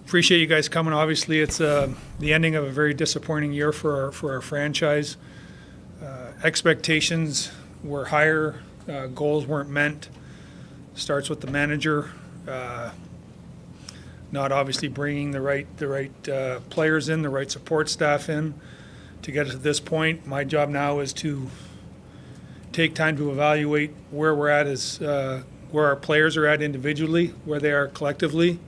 Appreciate you guys coming. Obviously, it's the ending of a very disappointing year for our franchise. Expectations were higher, goals weren't met. Starts with the manager, not obviously bringing the right players in, the right support staff in to get us to this point. My job now is to take time to evaluate where we're at as where our players are at individually, where they are collectively.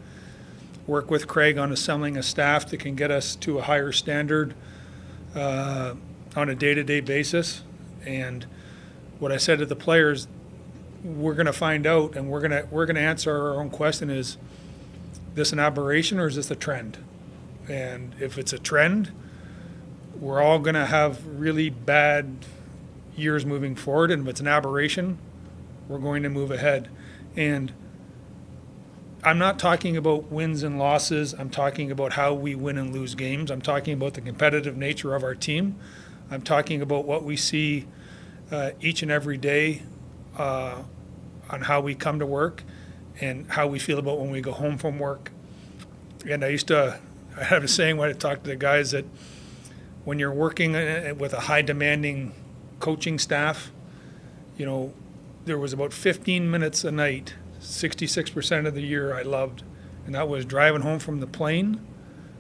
Work with Craig on assembling a staff that can get us to a higher standard on a day-to-day basis. And what I said to the players, we're going to find out, and we're going to answer our own question: is this an aberration or is this a trend? And if it's a trend, we're all going to have really bad years moving forward. And if it's an aberration, we're going to move ahead. And I'm not talking about wins and losses. I'm talking about how we win and lose games. I'm talking about the competitive nature of our team. I'm talking about what we see each and every day on how we come to work and how we feel about when we go home from work. And I have a saying when I talk to the guys that when you're working with a high demanding coaching staff, you know, there was about 15 minutes a night, 66% of the year I loved, and that was driving home from the plane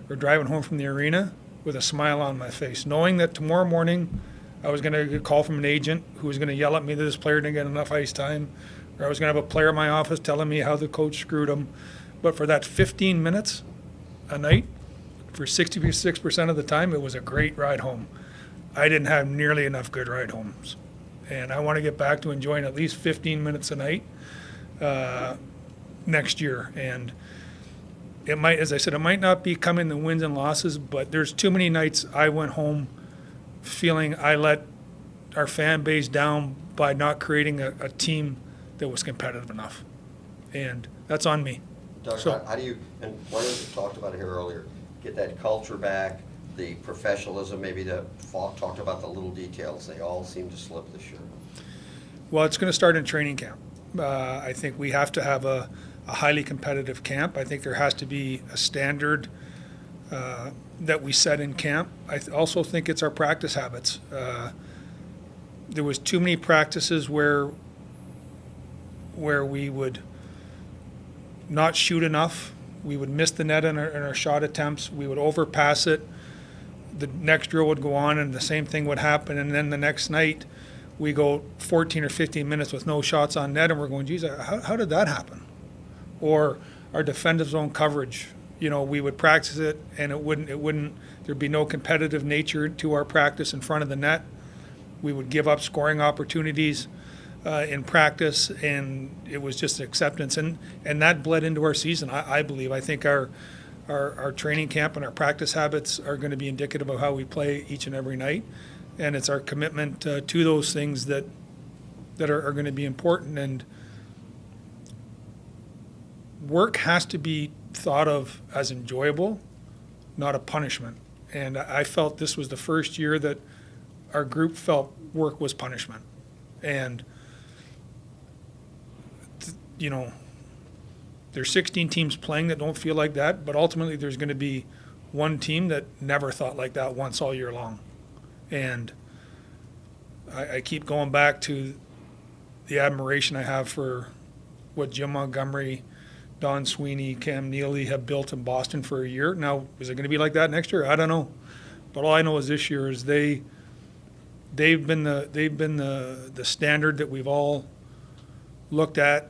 or driving home from the arena with a smile on my face, knowing that tomorrow morning I was going to get a call from an agent who was going to yell at me that this player didn't get enough ice time, or I was going to have a player in my office telling me how the coach screwed him. But for that 15 minutes a night, for 66% of the time, it was a great ride home. I didn't have nearly enough good ride homes. And I want to get back to enjoying at least 15 minutes a night next year. And it might, as I said, it might not be coming the wins and losses, but there's too many nights I went home feeling I let our fan base down by not creating a team that was competitive enough. And that's on me. Doug, So, how do you, and one of you talked about it here earlier, get that culture back, the professionalism, maybe talked about the little details. They all seem to slip this year. well, it's going to start in training camp. I think we have to have a highly competitive camp. I think there has to be a standard that we set in camp. I also think it's our practice habits. There was too many practices where we would not shoot enough. We would miss the net in our shot attempts. We would overpass it. The next drill would go on, and the same thing would happen. And then the next night, we go 14 or 15 minutes with no shots on net, and we're going, geez, how did that happen? Or our defensive zone coverage. You know, we would practice it, and it wouldn't. There'd be no competitive nature to our practice in front of the net. We would give up scoring opportunities in practice, and it was just acceptance, and that bled into our season. I believe. I think our training camp and our practice habits are going to be indicative of how we play each and every night, and it's our commitment to those things that are going to be important. And work has to be thought of as enjoyable, not a punishment. And I felt this was the first year that our group felt work was punishment. And you know, there's 16 teams playing that don't feel like that, but ultimately there's going to be one team that never thought like that once all year long. And I keep going back to the admiration I have for what Jim Montgomery, Don Sweeney, Cam Neely have built in Boston for a year. Now, is it going to be like that next year? I don't know. But all I know is this year is they've been the standard that we've all looked at,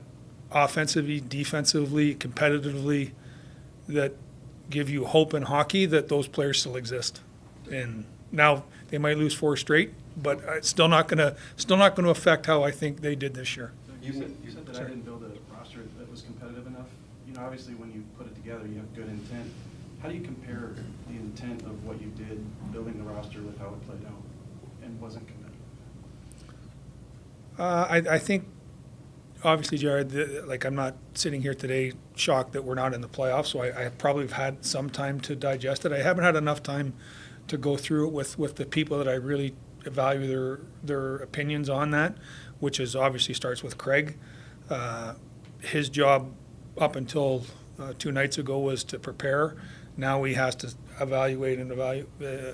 offensively, defensively, competitively, that give you hope in hockey that those players still exist. And now they might lose 4 straight, but it's still not going to affect how I think they did this year. You said that I didn't build a roster that was competitive enough. You know, obviously when you put it together, you have good intent. How do you compare the intent of what you did building the roster with how it played out and wasn't competitive? I think, obviously, Jared, I'm not sitting here today shocked that we're not in the playoffs, so I probably have had some time to digest it. I haven't had enough time to go through it with the people that I really value their opinions on that, which is obviously starts with Craig. His job up until 2 nights ago was to prepare. Now he has to evaluate and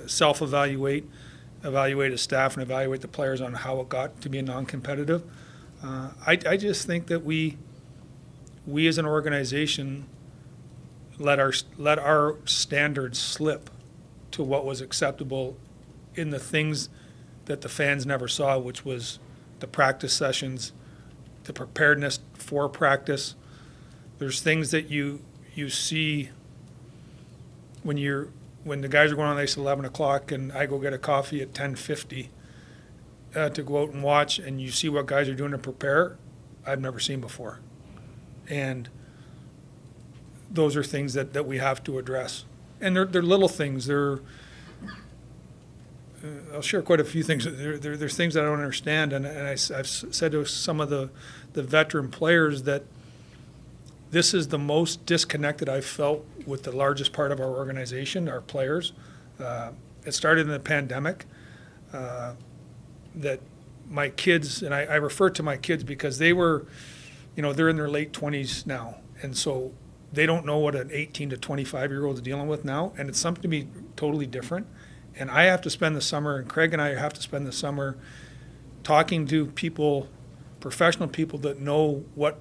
self-evaluate, evaluate his staff, and evaluate the players on how it got to be non-competitive. I just think that we as an organization let our standards slip to what was acceptable in the things that the fans never saw, which was the practice sessions, the preparedness for practice. There's things that you see when the guys are going on the ice at 11 o'clock and I go get a coffee at 10:50 to go out and watch, and you see what guys are doing to prepare, I've never seen before. And those are things that we have to address. And they're little things. I'll share quite a few things. There's things that I don't understand, and I've said to some of the veteran players that this is the most disconnected I've felt with the largest part of our organization, our players. It started in the pandemic. That my kids, and I refer to my kids because they were, they're in their late 20s now, and so they don't know what an 18 to 25-year-old is dealing with now, and it's something to be totally different. And I have to spend the summer, and Craig and I have to spend the summer talking to people, professional people that know what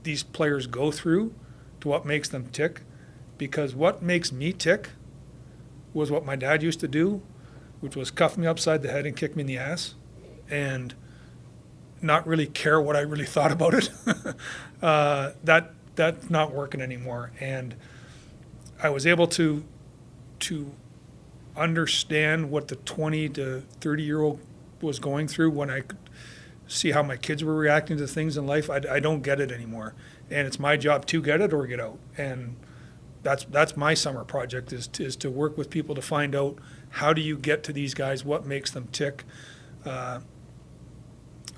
these players go through to what makes them tick. Because what makes me tick was what my dad used to do, which was cuff me upside the head and kick me in the ass and not really care what I really thought about it. That's not working anymore. And I was able to understand what the 20 to 30-year-old was going through when I could see how my kids were reacting to things in life. I don't get it anymore. And it's my job to get it or get out. And that's my summer project is to work with people to find out how do you get to these guys, what makes them tick.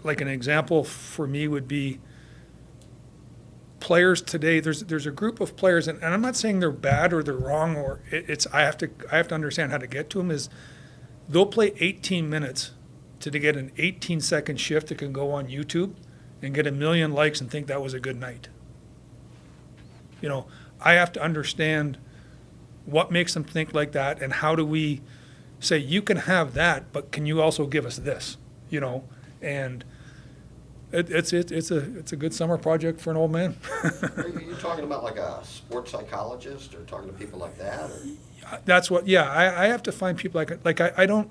Like an example for me would be players today. There's a group of players, and I'm not saying they're bad or they're wrong, or I have to understand how to get to them. Is they'll play 18 minutes to get an 18-second shift that can go on YouTube and get 1 million likes and think that was a good night. I have to understand what makes them think like that, and how do we say you can have that, but can you also give us this? And it's a good summer project for an old man. Are you talking about like a sports psychologist, or talking to people like that? Or? That's what. Yeah, I have to find people I don't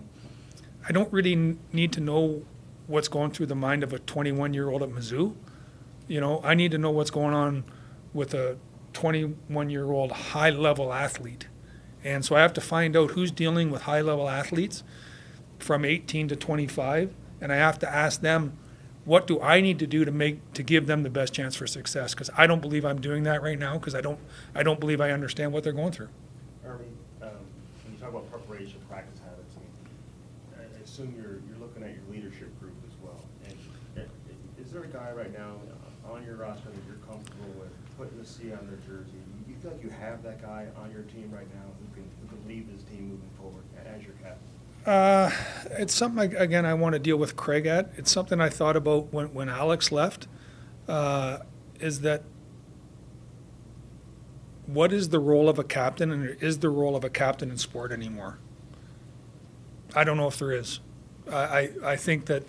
really need to know what's going through the mind of a 21-year-old at Mizzou. I need to know what's going on with a 21-year-old high-level athlete. And so I have to find out who's dealing with high-level athletes from 18 to 25, and I have to ask them, what do I need to do to give them the best chance for success? Because I don't believe I'm doing that right now, because I don't believe I understand what they're going through. Army, when you talk about preparation, practice habits, I assume you're looking at your leadership group as well. And is there a guy right now on your roster that you're comfortable with putting the C on their jersey? You feel like you have that guy on your team right now who can lead this team moving forward as your captain? It's something, again, I want to deal with Craig at. It's something I thought about when Alex left, is that what is the role of a captain, and is the role of a captain in sport anymore? I don't know if there is. I think that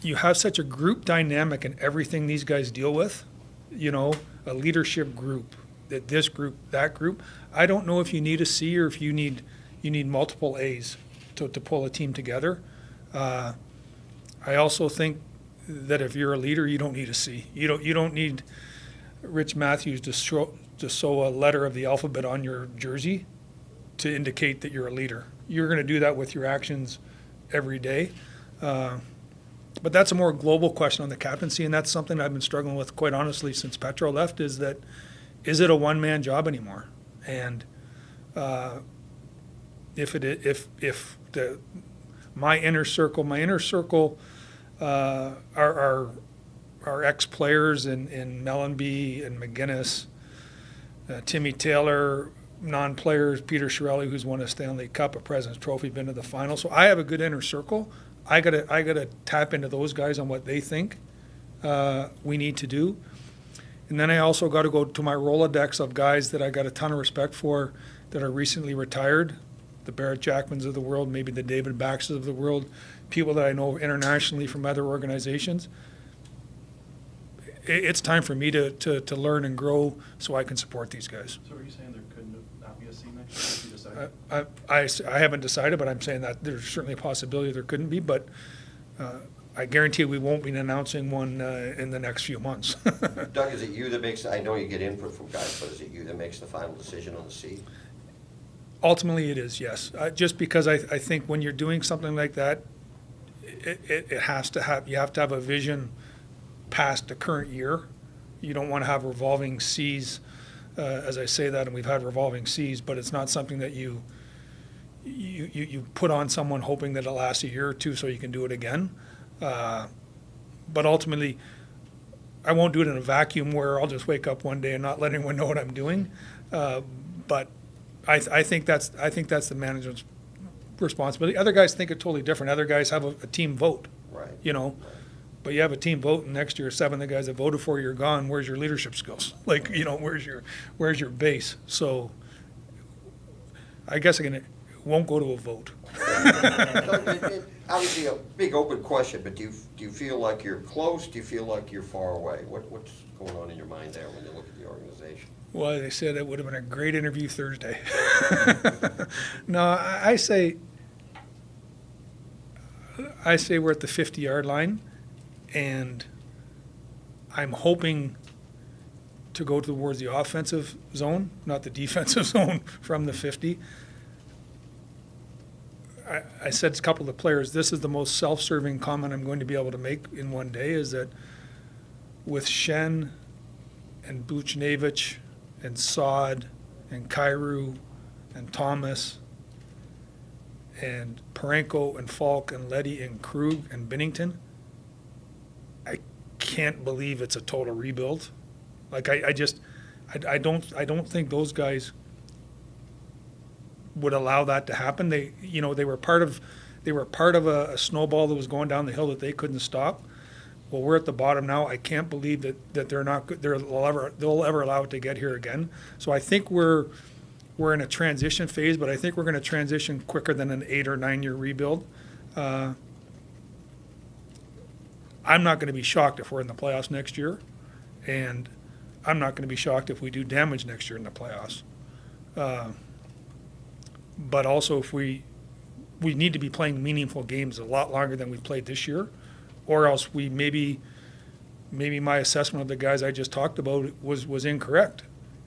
you have such a group dynamic in everything these guys deal with, a leadership group, this group, that group. I don't know if you need a C or if you need multiple A's to pull a team together. I also think that if you're a leader, you don't need a C. You don't need Rich Matthews to sew a letter of the alphabet on your jersey to indicate that you're a leader. You're going to do that with your actions every day. But that's a more global question on the captaincy, and that's something I've been struggling with, quite honestly, since Petro left, is it a one-man job anymore? And my inner circle are ex-players in Mellenby and McGinnis, Timmy Taylor, non-players, Peter Chiarelli, who's won a Stanley Cup, a President's Trophy, been to the final. So I have a good inner circle. I gotta tap into those guys on what they think we need to do. And then I also got to go to my Rolodex of guys that I got a ton of respect for that are recently retired, the Barrett Jackmans of the world, maybe the David Baxters of the world, people that I know internationally from other organizations. It's time for me to learn and grow so I can support these guys. So are you saying there could not be a C next year if you decide? I haven't decided, but I'm saying that there's certainly a possibility there couldn't be, but I guarantee we won't be announcing one in the next few months. Doug, is it you that makes, I know you get input from guys, but is it you that makes the final decision on the C? Ultimately, it is, yes. Just because I think when you're doing something like that, it has to have, you have to have a vision past the current year. You don't want to have revolving Cs, as I say that, and we've had revolving Cs, but it's not something that you put on someone hoping that it'll last a year or two so you can do it again. But ultimately, I won't do it in a vacuum where I'll just wake up one day and not let anyone know what I'm doing. But I think that's the management's responsibility. Other guys think it totally different. Other guys have a team vote, Right. you know. But you have a team vote, and next year 7 of the guys that voted for you are gone. Where's your leadership skills? Like, you know, where's your base? So I guess again, it won't go to a vote. Obviously, a big open question, but do you feel like you're close? Do you feel like you're far away? What's going on in your mind there when you look at the organization? Well, they said it would have been a great interview Thursday. No, I say we're at the 50-yard line, and I'm hoping to go towards the offensive zone, not the defensive zone from the 50. I said to a couple of the players, this is the most self-serving comment I'm going to be able to make in one day, is that with Shen and Buchnevich and Sod and Kyrou and Thomas and Parenko and Falk and Leddy and Krug and Binnington, I can't believe it's a total rebuild. Like I don't think those guys would allow that to happen. They were part of a snowball that was going down the hill that they couldn't stop. Well, we're at the bottom now. I can't believe that they'll ever allow it to get here again. So I think we're in a transition phase, but I think we're going to transition quicker than an 8 or 9 year rebuild. I'm not going to be shocked if we're in the playoffs next year, and I'm not going to be shocked if we do damage next year in the playoffs. But also, if we need to be playing meaningful games a lot longer than we've played this year, or else we maybe my assessment of the guys I just talked about was incorrect,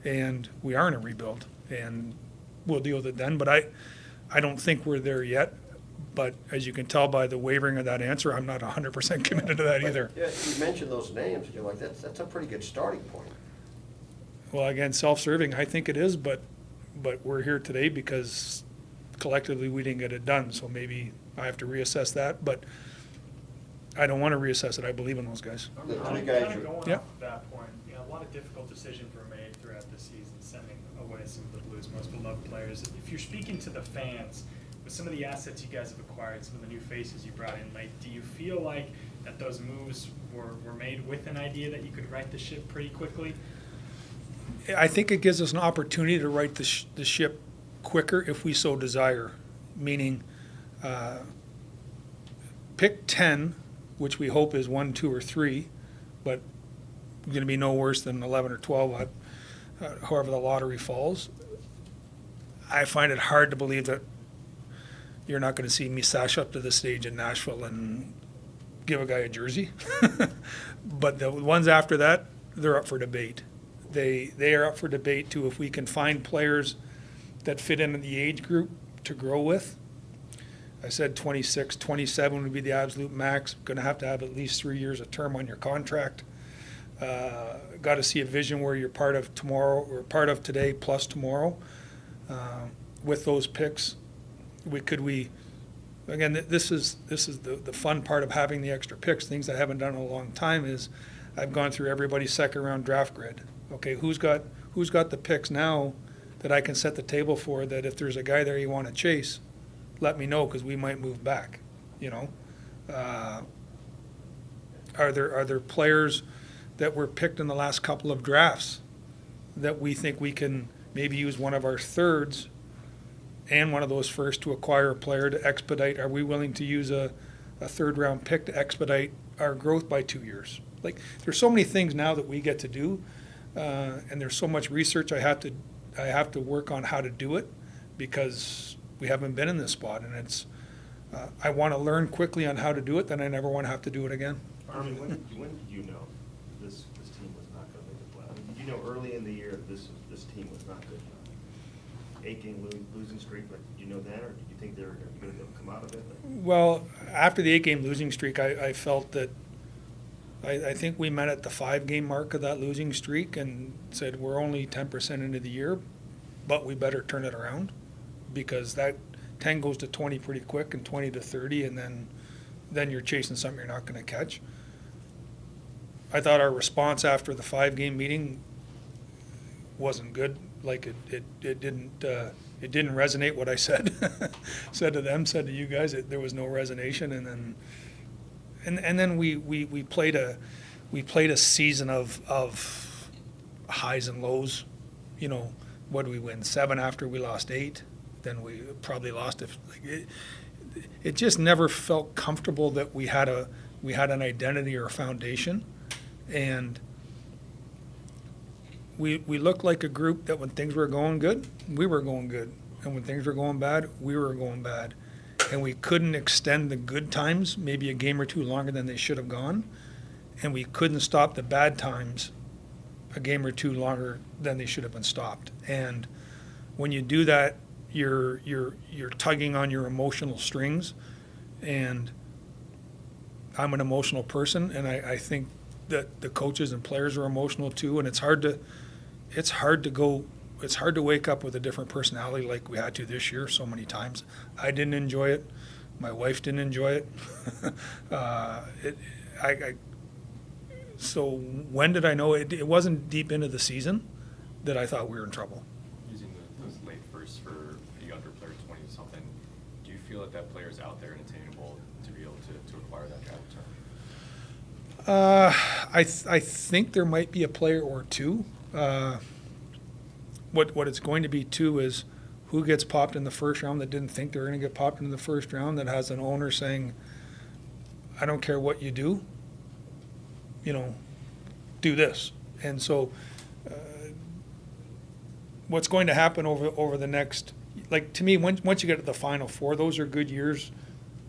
and we are in a rebuild, and we'll deal with it then. But I don't think we're there yet. But as you can tell by the wavering of that answer, I'm not 100% committed to that either. Yeah, you mentioned those names. You're like, that's a pretty good starting point. Well, again, self-serving, I think it is, but we're here today because collectively we didn't get it done. So maybe I have to reassess that, but I don't want to reassess it. I believe in those guys. The three Kind guys of you- going Yeah. off of that point, a lot of difficult decisions were made throughout the season, sending away some of the Blues' most beloved players. If you're speaking to the fans, with some of the assets you guys have acquired, some of the new faces you brought in, like, do you feel like that those moves were made with an idea that you could right the ship pretty quickly? I think it gives us an opportunity to right the ship quicker if we so desire, meaning pick 10, which we hope is 1, 2, or 3, but going to be no worse than 11 or 12, however the lottery falls. I find it hard to believe that you're not going to see me sash up to the stage in Nashville and give a guy a jersey. But the ones after that, they're up for debate. They are up for debate too. If we can find players that fit into the age group to grow with. I said 26, 27 would be the absolute max. Going to have at least 3 years of term on your contract. Got to see a vision where you're part of tomorrow or part of today plus tomorrow. With those picks, again, this is the fun part of having the extra picks. Things I haven't done in a long time is I've gone through everybody's second round draft grid. Okay, who's got the picks now that I can set the table for, that if there's a guy there you want to chase, let me know because we might move back. You know, are there players that were picked in the last couple of drafts that we think we can maybe use one of our thirds and one of those first to acquire a player to expedite. Are we willing to use a third round pick to expedite our growth by 2 years? Like, there's so many things now that we get to do, and there's so much research I have to work on how to do it, because we haven't been in this spot, and it's I want to learn quickly on how to do it, then I never want to have to do it again. Armin, when did you know this team was not going to make the playoffs? Did you know early in the year that this team was not good enough? 8-game losing streak, but did you know then, or did you think they were going to come out of it? Well, after the 8-game losing streak, I felt that I think we met at the 5-game mark of that losing streak and said we're only 10% into the year, but we better turn it around, because that 10 goes to 20 pretty quick, and 20 to 30, and then you're chasing something you're not going to catch. I thought our response after the 5-game meeting wasn't good. Like, it didn't resonate what I said said to them, said to you guys. There was no resonation, and then we played a season of highs and lows. You know, what did we win? 7 after we lost 8. Then we probably lost it. It just never felt comfortable that we had an identity or a foundation, and we looked like a group that when things were going good, we were going good, and when things were going bad, we were going bad, and we couldn't extend the good times maybe a game or two longer than they should have gone, and we couldn't stop the bad times a game or two longer than they should have been stopped. And when you do that, you're tugging on your emotional strings, and I'm an emotional person, and I think that the coaches and players are emotional too, and it's hard to wake up with a different personality like we had to this year so many times. I didn't enjoy it. My wife didn't enjoy it. So when did I know it? It wasn't deep into the season that I thought we were in trouble. Using those late firsts for a younger player, 20-something, do you feel that player's out there and attainable to be able to acquire that draft return? I think there might be a player or two. What it's going to be too is who gets popped in the first round that didn't think they were going to get popped in the first round, that has an owner saying, I don't care what you do, do this. And so what's going to happen over the next, like, to me, once you get to the Final Four, those are good years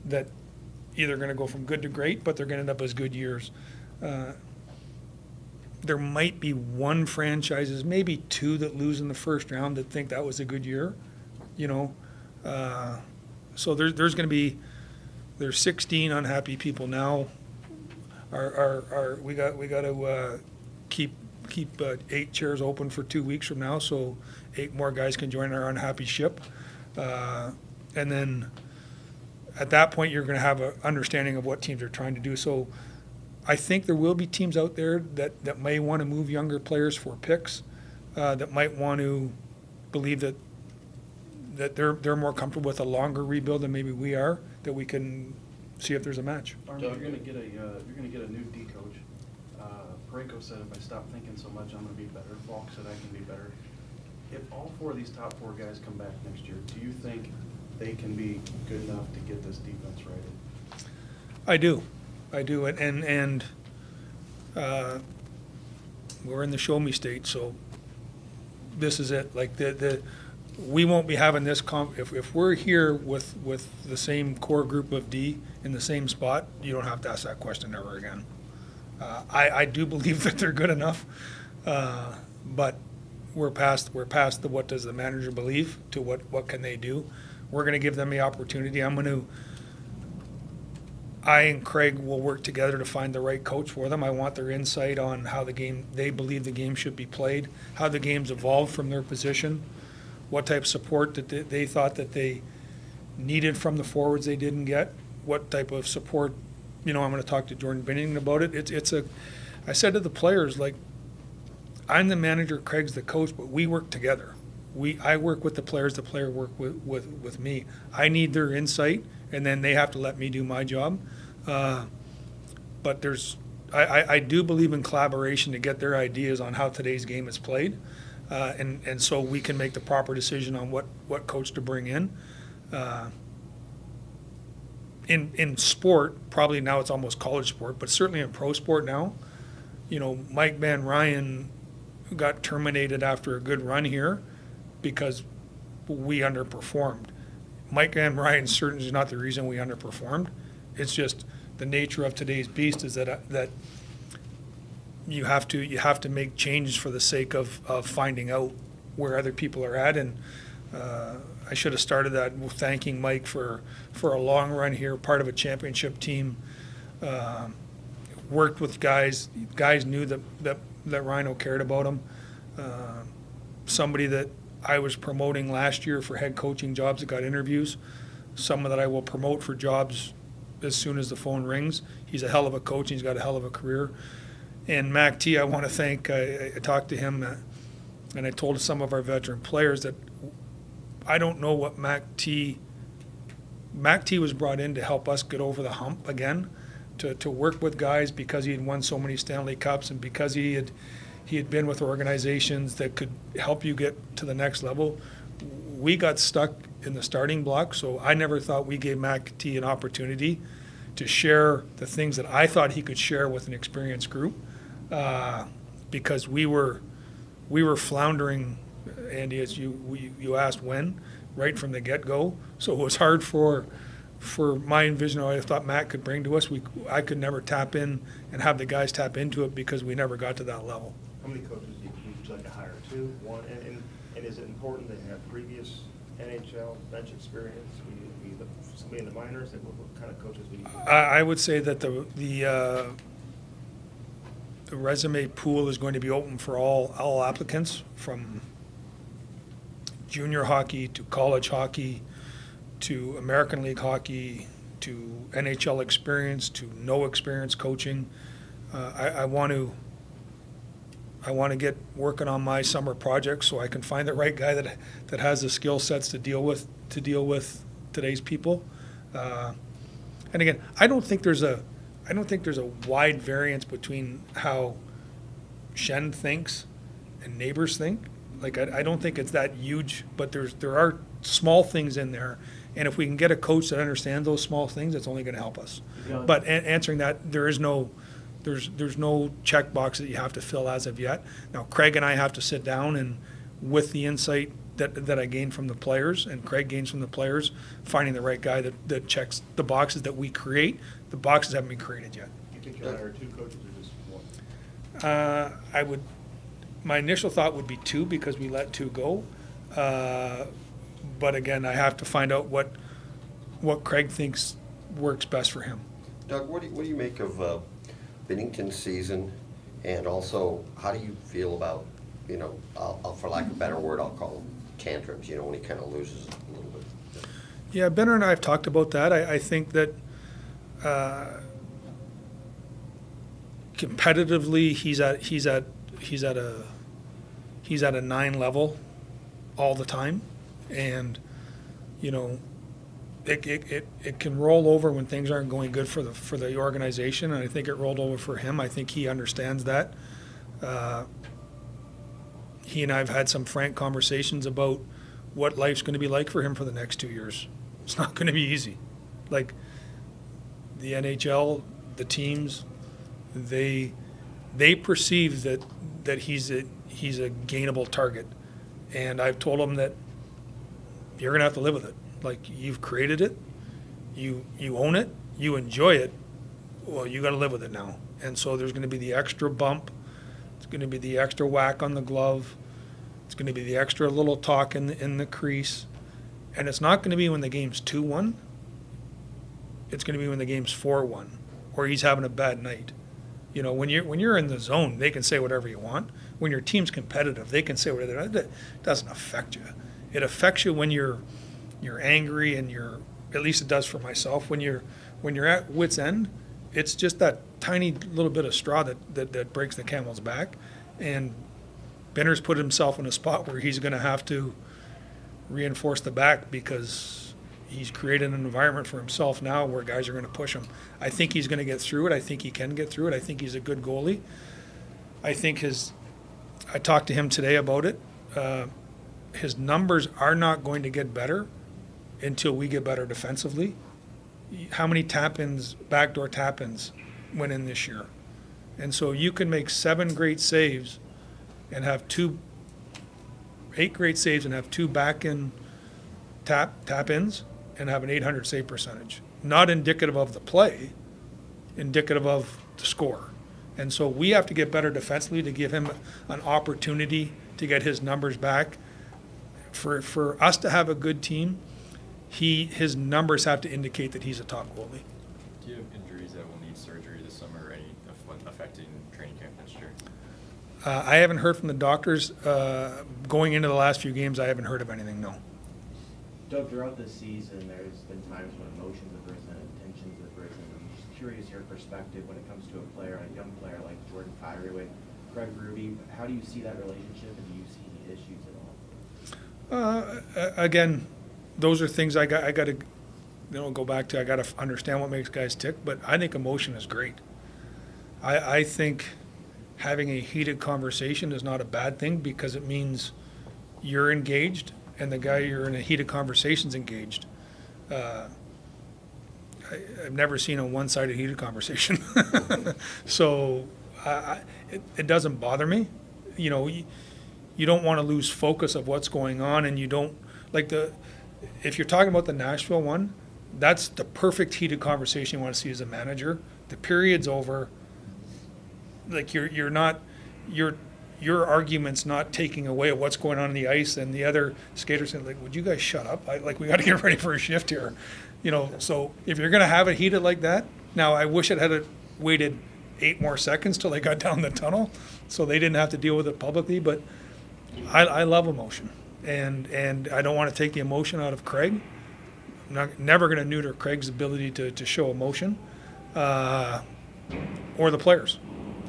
that either going to go from good to great, but they're going to end up as good years. There might be one franchises, maybe two, that lose in the first round that think that was a good year, So there's going to be, there's 16 unhappy people now. We got to keep 8 chairs open for 2 weeks from now, so 8 more guys can join our unhappy ship, and then at that point you're going to have an understanding of what teams are trying to do. So I think there will be teams out there that may want to move younger players for picks, that might want to believe that they're more comfortable with a longer rebuild than maybe we are, that we can see if there's a match. Armin, you're going to get a new D coach. Parayko said, if I stop thinking so much, I'm going to be better. Falk said I can be better. If all 4 of these top 4 guys come back next year, do you think they can be good enough to get this defense righted? I do, and we're in the show me state, so this is it. Like we won't be having this if we're here with the same core group of D in the same spot. You don't have to ask that question ever again. I do believe that they're good enough, but we're past the what does the manager believe to what can they do. We're going to give them the opportunity. I and Craig will work together to find the right coach for them. I want their insight on how they believe the game should be played, how the game's evolved from their position, what type of support that they thought that they needed from the forwards they didn't get, what type of support. I'm going to talk to Jordan Binnington about it. I said to the players, like, I'm the manager, Craig's the coach, but we work together. I work with the players, the player work with me. I need their insight, and then they have to let me do my job. But there's I do believe in collaboration to get their ideas on how today's game is played. And so we can make the proper decision on what coach to bring in. In sport, probably now it's almost college sport, but certainly in pro sport now, Mike Van Ryan got terminated after a good run here because we underperformed. Mike Van Ryan certainly is not the reason we underperformed. It's just the nature of today's beast is that you have to make changes for the sake of finding out where other people are at. And I should have started that with thanking Mike for a long run here, part of a championship team. Worked with guys. Guys knew that Rhino cared about him. Somebody that I was promoting last year for head coaching jobs that got interviews. Someone that I will promote for jobs as soon as the phone rings. He's a hell of a coach. He's got a hell of a career. And Mac T, I want to thank. I talked to him, and I told some of our veteran players that I don't know what Mac T was brought in to help us get over the hump again, to work with guys because he had won so many Stanley Cups and because he had been with organizations that could help you get to the next level. We got stuck in the starting block, so I never thought we gave Mac T an opportunity to share the things that I thought he could share with an experienced group, because we were floundering, Andy, as you asked when, right from the get-go. So it was hard for my vision. I thought Matt could bring to us. I could never tap in and have the guys tap into it because we never got to that level. How many coaches would you like to hire? Two, one, and is it important to have previous NHL bench experience? Somebody in the minors? What kind of coaches do you? I would say that the resume pool is going to be open for all applicants, from junior hockey to college hockey to American League hockey to NHL experience to no experience coaching. I want to get working on my summer project so I can find the right guy that has the skill sets to deal with today's people. And again, I don't think there's a wide variance between how Shen thinks and neighbors think. Like I don't think it's that huge, but there are small things in there, and if we can get a coach that understands those small things, it's only going to help us. Yeah. But answering that, there's no checkbox that you have to fill as of yet. Now, Craig and I have to sit down and, with the insight that I gained from the players and Craig gains from the players, finding the right guy that checks the boxes that we create. The boxes haven't been created yet. Do you think you'll hire two coaches or just one? My initial thought would be two because we let two go. But again, I have to find out what Craig thinks works best for him. Doug, what do you make of Binnington's season, and also how do you feel about, for lack of a better word, I'll call them tantrums, when he kind of loses a little bit? Yeah, Benner and I have talked about that. I think that competitively he's at a 9 level all the time, and it can roll over when things aren't going good for the organization, and I think it rolled over for him. I think he understands that. He and I have had some frank conversations about what life's going to be like for him for the next 2 years. It's not going to be easy. Like the NHL, the teams, they perceive that he's a gainable target, and I've told him that you're going to have to live with it. Like, you've created it, you own it, you enjoy it. Well, you got to live with it now. And so there's going to be the extra bump. It's going to be the extra whack on the glove. It's going to be the extra little talk in the crease. And it's not going to be when the game's 2-1. It's going to be when the game's 4-1, or he's having a bad night. When you're in the zone, they can say whatever you want. When your team's competitive, they can say whatever. It doesn't affect you. It affects you when you're angry, and at least it does for myself. When you're at wit's end, it's just that tiny little bit of straw that breaks the camel's back. And Benner's put himself in a spot where he's going to have to reinforce the back because he's created an environment for himself now where guys are going to push him. I think he's going to get through it. I think he can get through it. I think he's a good goalie. I think I talked to him today about it. His numbers are not going to get better until we get better defensively. How many tap-ins, backdoor tap-ins went in this year? And so you can make 7 great saves and have 8 great saves and have 2 back-in tap-ins and have an 800 save percentage. Not indicative of the play, indicative of the score. And so we have to get better defensively to give him an opportunity to get his numbers back. For us to have a good team, his numbers have to indicate that he's a top goalie. Do you have injuries that will need surgery this summer or any affecting training camp next year? I haven't heard from the doctors. Going into the last few games, I haven't heard of anything, no. Doug, throughout this season, there's been times when emotions have risen and tensions have risen. I'm just curious your perspective when it comes to a player, a young player like Jordan Kyrou with Craig Ruby. How do you see that relationship, and do you see any issues at all? Again, those are things I got to go back to. I got to understand what makes guys tick, but I think emotion is great. I think having a heated conversation is not a bad thing because it means you're engaged and the guy you're in a heated conversation's engaged. I've never seen a one-sided heated conversation. So it doesn't bother me. You know, you don't want to lose focus of what's going on, and you don't like if you're talking about the Nashville one, that's the perfect heated conversation you want to see as a manager. The period's over. Like your argument's not taking away what's going on the ice, and the other skaters saying, like, would you guys shut up? We got to get ready for a shift here. You know, so if you're going to have it heated like that, now I wish it had waited 8 more seconds till they got down the tunnel so they didn't have to deal with it publicly, but I love emotion, and I don't want to take the emotion out of Craig. I'm never going to neuter Craig's ability to show emotion, or the players.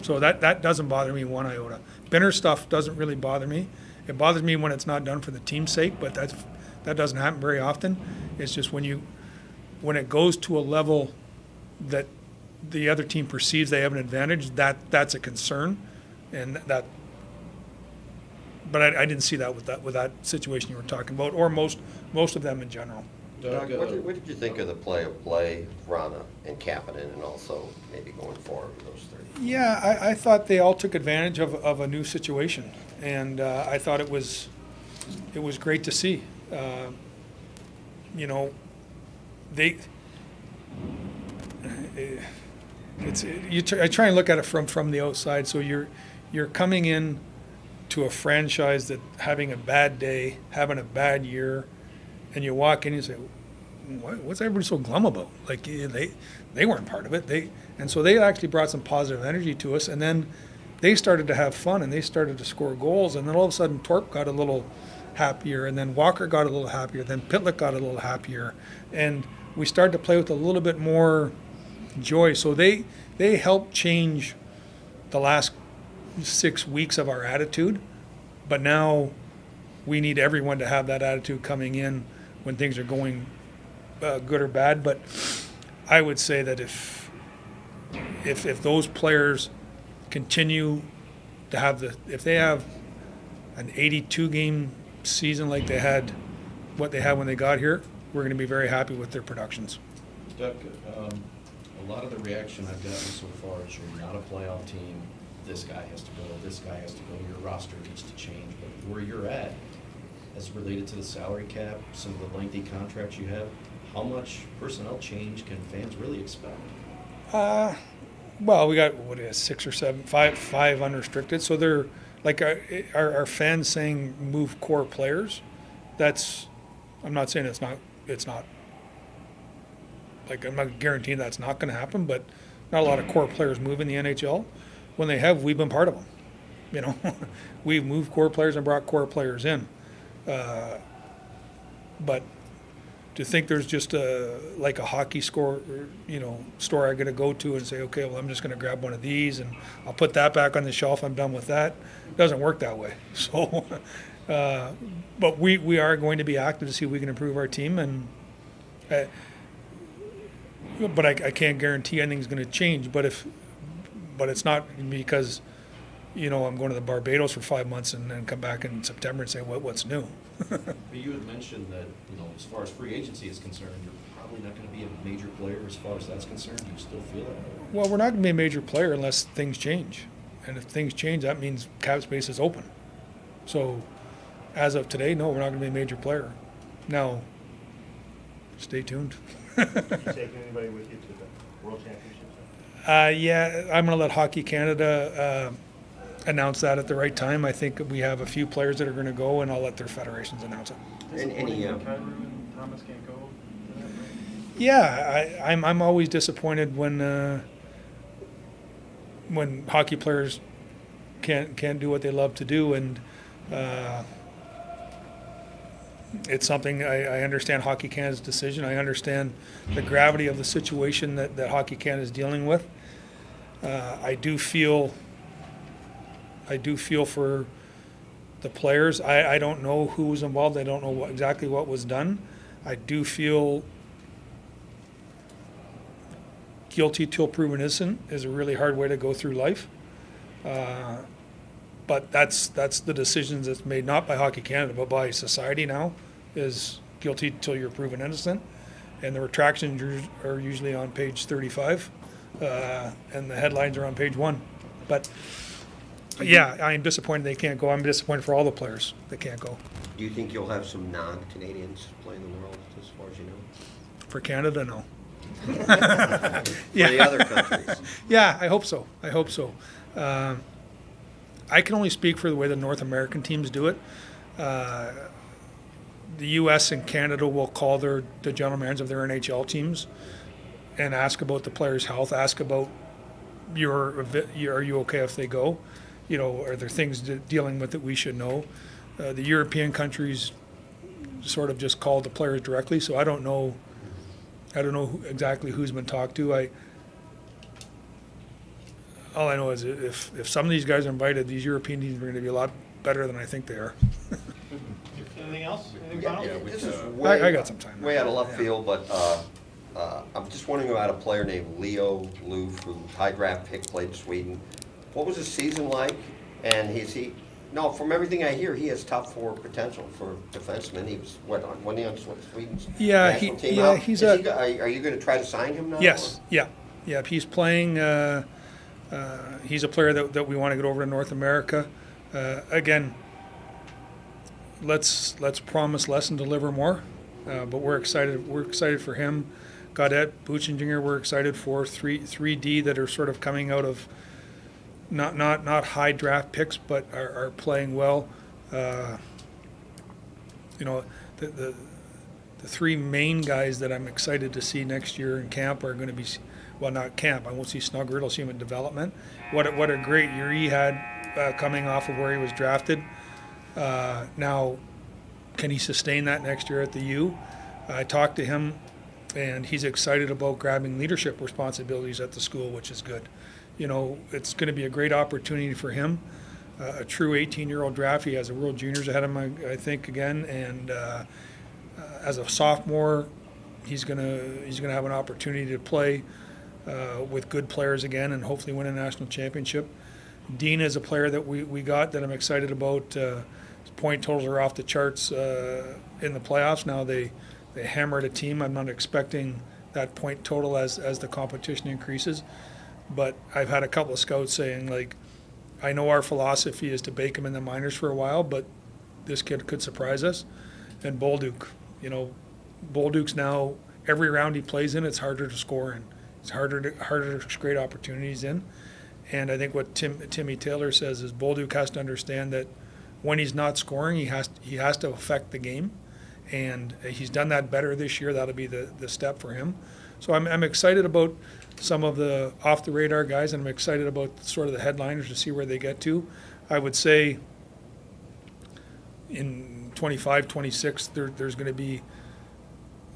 So that doesn't bother me one iota. Binner stuff doesn't really bother me. It bothers me when it's not done for the team's sake, but that doesn't happen very often. It's just when it goes to a level that the other team perceives they have an advantage, that's a concern, and that. But I didn't see that with that situation you were talking about, or most of them in general. Doug, what did you think of the play Rana and Kapanen, and also maybe going forward with those 3? Yeah, I thought they all took advantage of a new situation, and I thought it was great to see. You know, I try and look at it from the outside. So you're coming in to a franchise that having a bad day, having a bad year, and you walk in and you say, what's everybody so glum about? Like, they weren't part of it. And so they actually brought some positive energy to us, and then they started to have fun, and they started to score goals, and then all of a sudden Torp got a little happier, and then Walker got a little happier, then Pitlick got a little happier, and we started to play with a little bit more joy. So they helped change the last 6 weeks of our attitude, but now we need everyone to have that attitude coming in when things are going good or bad. But I would say that if those players continue to have if they have an 82 game season like they had, what they had when they got here, we're going to be very happy with their productions. Doug, a lot of the reaction I've gotten so far is you're not a playoff team. This guy has to go. This guy has to go. Your roster needs to change. But where you're at, as related to the salary cap, some of the lengthy contracts you have, how much personnel change can fans really expect? Well, we got 6 or 7, 5 unrestricted. So they're like our fans saying move core players. I'm not saying it's not. Like, I'm not guaranteeing that's not going to happen, but not a lot of core players move in the NHL. When they have, we've been part of them. You know, we've moved core players and brought core players in. But to think there's just a hockey store I got to go to and say, okay, well, I'm just going to grab one of these and I'll put that back on the shelf. I'm done with that. It doesn't work that way. So, but we are going to be active to see if we can improve our team, and But I can't guarantee anything's going to change. But it's not because, I'm going to the Barbados for 5 months and then come back in September and say, what's new? But you had mentioned that, as far as free agency is concerned, you're probably not going to be a major player as far as that's concerned. Do you still feel that way? Well, we're not going to be a major player unless things change. And if things change, that means cap space is open. So as of today, no, we're not going to be a major player. Now, stay tuned. You taking anybody with you to the World Championships? Yeah, I'm going to let Hockey Canada announce that at the right time. I think we have a few players that are going to go, and I'll let their federations announce it. Any, Kyrou and Thomas can't go to that, right? Yeah, I'm always disappointed when hockey players can't do what they love to do, and it's something I understand Hockey Canada's decision. I understand the gravity of the situation that Hockey Canada is dealing with. I do feel for the players. I don't know who was involved. I don't know exactly what was done. I do feel guilty till proven innocent is a really hard way to go through life. But that's the decisions that's made not by Hockey Canada but by society now, is guilty till you're proven innocent, and the retractions are usually on page 35, and the headlines are on page 1. But yeah, I'm disappointed they can't go. I'm disappointed for all the players that can't go. do you think you'll have some non-Canadians playing the World, as far as you know? For Canada, no. For the other countries? Yeah, I hope so. I can only speak for the way the North American teams do it. The U.S. and Canada will call the general managers of their NHL teams and ask about the players' health, ask about are you okay if they go? Are there things dealing with that we should know? The European countries sort of just call the players directly, so I don't know exactly who's been talked to. All I know is if some of these guys are invited, these European teams are going to be a lot better than I think they are. Anything else? Anything Yeah, final? this is I got some time. way out of left Yeah. field, but I'm just wondering about a player named Leo Loof, who high draft pick, played in Sweden. What was his season like? And no, from everything I hear, he has top 4 potential for defenseman. He was when he on Sweden's Yeah, national team yeah, now? he's are you going to try to sign him now? Yes, yeah. He's playing. He's a player that we want to get over to North America. Again, let's promise less and deliver more. But we're excited. We're excited for him. Gaudette, Buchinger, we're excited for 3D that are sort of coming out of not high draft picks, but are playing well. The 3 main guys that I'm excited to see next year in camp are going to be, well, not camp. I won't see Snuggerud. I'll see him in development. What a great year he had coming off of where he was drafted. Now, can he sustain that next year at the U? I talked to him, and he's excited about grabbing leadership responsibilities at the school, which is good. It's going to be a great opportunity for him. A true 18-year-old draft. He has a World Juniors ahead of him, I think, again. And as a sophomore, he's going to have an opportunity to play with good players again and hopefully win a national championship. Dean is a player that we got that I'm excited about. His point totals are off the charts in the playoffs. Now they hammered a team. I'm not expecting that point total as the competition increases. But I've had a couple of scouts saying, I know our philosophy is to bake him in the minors for a while, but this kid could surprise us. And Bolduc, Bolduc's now, every round he plays in, it's harder to score in. It's harder to create opportunities in. And I think what Timmy Taylor says is Bolduc has to understand that when he's not scoring, he has to affect the game. And he's done that better this year. That'll be the step for him. So I'm excited about some of the off-the-radar guys, and I'm excited about sort of the headliners to see where they get to. I would say in 25, 26, there's going to be,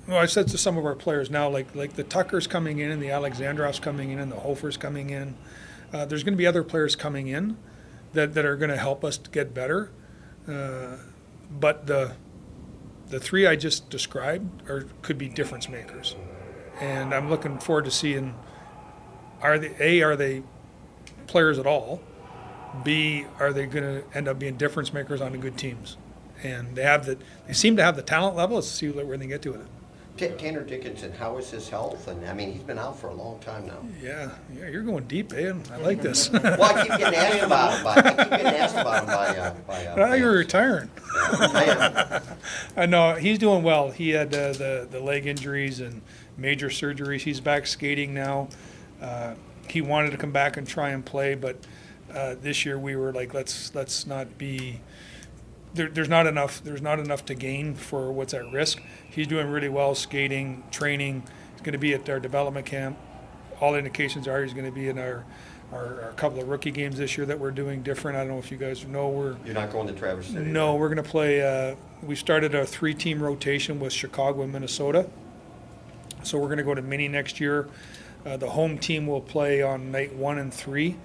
well, I said to some of our players now, like the Tuckers coming in and the Alexandrovs coming in and the Hofers coming in. There's going to be other players coming in that are going to help us to get better. But the the three I just described could be difference makers. And I'm looking forward to seeing, are they players at all? B, are they going to end up being difference makers on the good teams? And they seem to have the talent level. Let's see where they get to with it. Tanner Dickinson, how is his health? And I mean, he's been out for a long time now. Yeah, you're going deep, eh? I like this. Well, I keep getting asked about him by I thought you were retiring. I am. I know he's doing well. He had the leg injuries and major surgeries. He's back skating now. He wanted to come back and try and play, but this year we were like, let's not be. There's not enough to gain for what's at risk. He's doing really well skating, training. He's going to be at our development camp. All indications are he's going to be in our couple of rookie games this year that we're doing different. I don't know if you guys know You're not going to Traverse City? No, we're going to play. We started a 3-team rotation with Chicago and Minnesota. So we're going to go to Mini next year. The home team will play on night 1 and 3.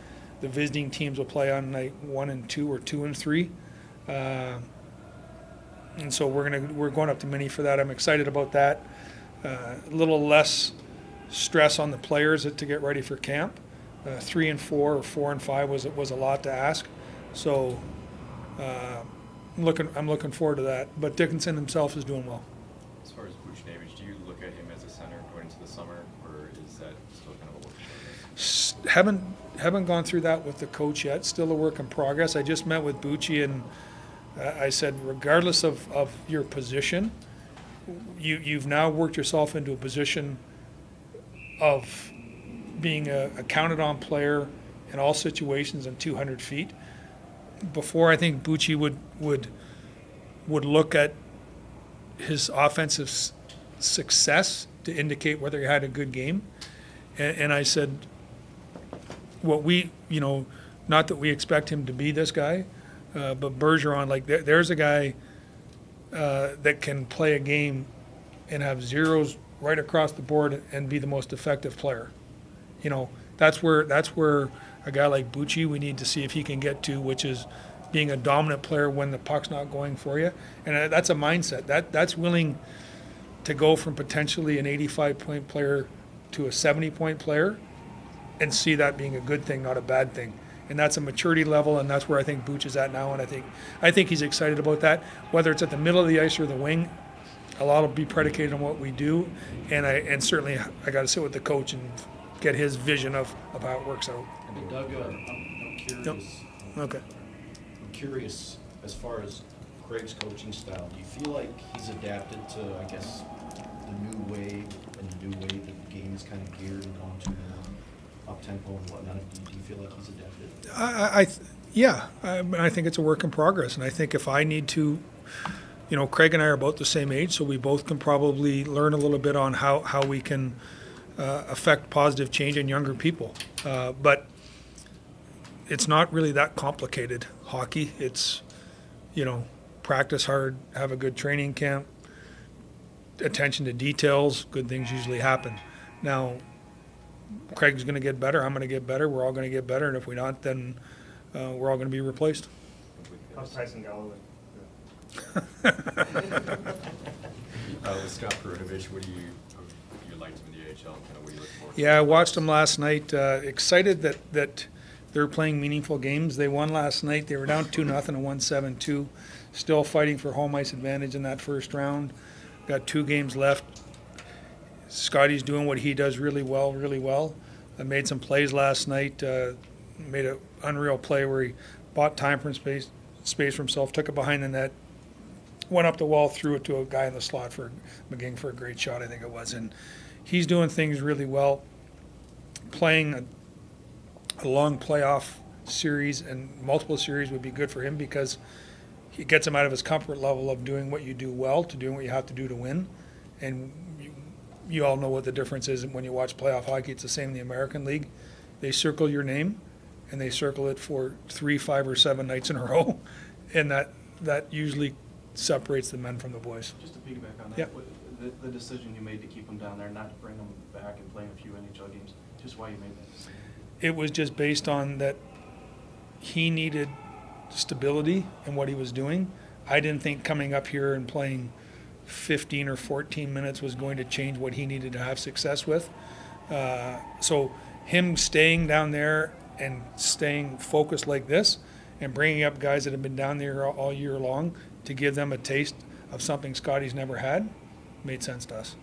The visiting teams will play on night 1 and 2 or 2 and 3. And so we're going up to Mini for that. I'm excited about that. A little less stress on the players to get ready for camp. 3 and 4 or 4 and 5 was a lot to ask. So I'm looking forward to that. But Dickinson himself is doing well. As far as Buchnevich, do you look at him as a center going into the summer, or is that still kind of a work in progress? Haven't gone through that with the coach yet. Still a work in progress. I just met with Bucci and I said, regardless of your position, you've now worked yourself into a position of being a counted-on player in all situations and 200 feet. Before, I think Bucci would look at his offensive success to indicate whether he had a good game. And I said, not that we expect him to be this guy, but Bergeron, there's a guy that can play a game and have zeros right across the board and be the most effective player. That's where a guy like Bucci, we need to see if he can get to, which is being a dominant player when the puck's not going for you. And that's a mindset. That's willing to go from potentially an 85-point player to a 70-point player and see that being a good thing, not a bad thing. And that's a maturity level, and that's where I think Bucci is at now, and I think he's excited about that. Whether it's at the middle of the ice or the wing, a lot will be predicated on what we do, and certainly I got to sit with the coach and get his vision of how it works out. And Doug, I'm curious. Okay. I'm curious as far as Craig's coaching style. Do you feel like he's adapted to, I guess, the new way that the game is kind of geared and gone to now, up tempo and whatnot? Do you feel like he's adapted? Yeah. I think it's a work in progress, and I think if I need to, Craig and I are about the same age, so we both can probably learn a little bit on how we can affect positive change in younger people. But it's not really that complicated, hockey. It's, practice hard, have a good training camp, attention to details, good things usually happen. Now, Craig's going to get better, I'm going to get better, we're all going to get better, and if we're not, then we're all going to be replaced. How's Tyson Galloway? With Scott Perunovich, what do you liked him in the AHL? Kind of what do you look for? Yeah, I watched him last night. Excited that they're playing meaningful games. They won last night. They were down 2-0 and won 7-2. Still fighting for home ice advantage in that first round. Got 2 games left. Scotty's doing what he does really well. I made some plays last night. Made an unreal play where he bought time for space for himself, took it behind the net, went up the wall, threw it to a guy in the slot for McGing for a great shot, I think it was. And he's doing things really well. Playing a long playoff series and multiple series would be good for him because it gets him out of his comfort level of doing what you do well to doing what you have to do to win. And you all know what the difference is when you watch playoff hockey. It's the same in the American League. They circle your name, and they circle it for 3, 5, or 7 nights in a row, and that usually separates the men from the boys. Just to piggyback on that, Yep. the decision you made to keep him down there, not to bring him back and play a few NHL games, just why you made that decision? It was just based on that he needed stability in what he was doing. I didn't think coming up here and playing 15 or 14 minutes was going to change what he needed to have success with. So him staying down there and staying focused like this and bringing up guys that have been down there all year long to give them a taste of something Scotty's never had made sense to us.